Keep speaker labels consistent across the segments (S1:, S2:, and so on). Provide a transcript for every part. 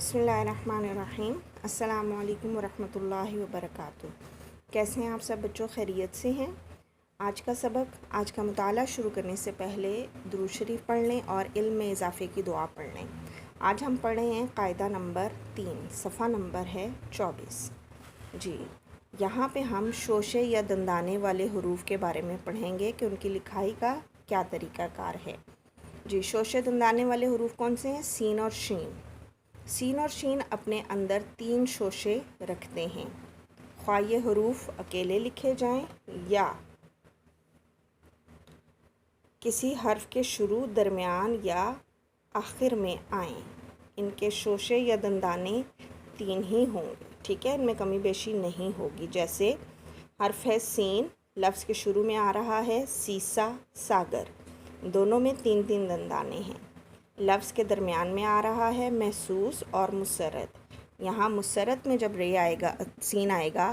S1: बिस्मिल्लाहिर्रहमानिर्रहीम। अस्सलामु अलैकुम वरहमतुल्लाहि वबरकातुहू। कैसे हैं आप सब बच्चों? खैरियत से हैं? आज का सबक, आज का मुताला शुरू करने से पहले दुरूद शरीफ पढ़ लें और इल्म में इजाफ़े की दुआ पढ़ लें। आज हम पढ़े हैं कायदा नंबर 3, सफ़ा नंबर है 24। जी, यहाँ पे हम शोशे या दंदाने वाले हरूफ के बारे में पढ़ेंगे कि उनकी लिखाई का क्या तरीक़ाकार है। जी, शोशे दंदाने वाले हरूफ कौन से हैं? सीन और शीन। सीन और शीन अपने अंदर 3 शोशे रखते हैं। ख्वाह ये हरूफ अकेले लिखे जाएं या किसी हर्फ के शुरू, दरमियान या आखिर में आएँ, इनके शोशे या दंदाने 3 ही होंगे। ठीक है, इनमें कमी बेशी नहीं होगी। जैसे हर्फ है सीन, लफ्ज़ के शुरू में आ रहा है सीसा, सागर, दोनों में 3-3 दंदाने हैं। लफ्ज़ के दरमियान में आ रहा है महसूस और मुसरत। यहाँ मुसरत में जब रे आएगा, सीन आएगा,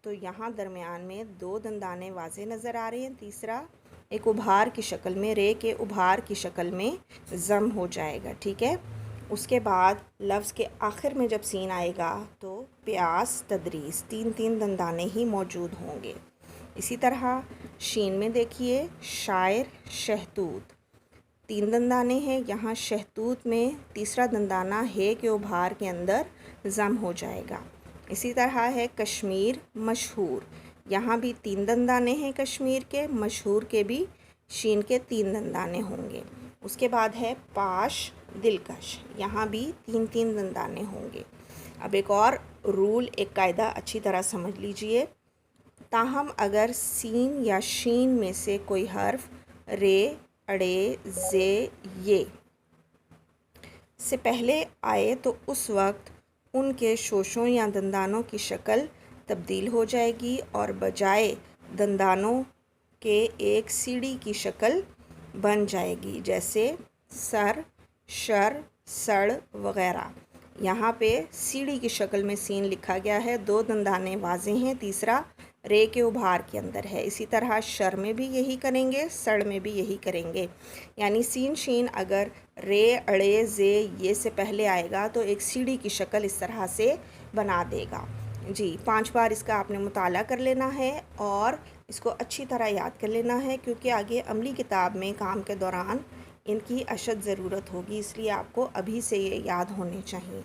S1: तो यहाँ दरमियान में 2 दंदाने वाज़े नज़र आ रहे हैं। तीसरा एक उभार की शक्ल में, रे के उभार की शक्ल में ज़म हो जाएगा। ठीक है, उसके बाद लफ्ज़ के आखिर में जब सीन आएगा तो प्यास, तदरीस, 3-3 दंदाने ही मौजूद होंगे। इसी तरह शीन में देखिए शायर, शहतूत, 3 दंदाने हैं। यहाँ शहतूत में तीसरा दंदाना है के उभार के अंदर ज़म हो जाएगा। इसी तरह है कश्मीर, मशहूर, यहाँ भी 3 दंदाने हैं कश्मीर के, मशहूर के भी शीन के 3 दंदाने होंगे। उसके बाद है पाश, दिलकश, यहाँ भी 3-3 दंदाने होंगे। अब एक और रूल, एक कायदा अच्छी तरह समझ लीजिए। ताहम अगर सीन या शीन में से कोई हर्फ रे, अड़े, जे, ये से पहले आए तो उस वक्त उनके शोशों या दंदानों की शक्ल तब्दील हो जाएगी और बजाय दंदानों के एक सीढ़ी की शक्ल बन जाएगी। जैसे सर, शर, सड़ वग़ैरह। यहाँ पे सीढ़ी की शक्ल में सीन लिखा गया है, 2 दंदाने वाज़े हैं, तीसरा रे के उभार के अंदर है। इसी तरह शर में भी यही करेंगे, सड़ में भी यही करेंगे। यानी सीन शीन अगर रे, अड़े, जे, ये से पहले आएगा तो एक सीढ़ी की शक्ल इस तरह से बना देगा। जी, 5 बार इसका आपने मुताला कर लेना है और इसको अच्छी तरह याद कर लेना है, क्योंकि आगे अमली किताब में काम के दौरान इनकी अशद ज़रूरत होगी, इसलिए आपको अभी से ये याद होने चाहिए।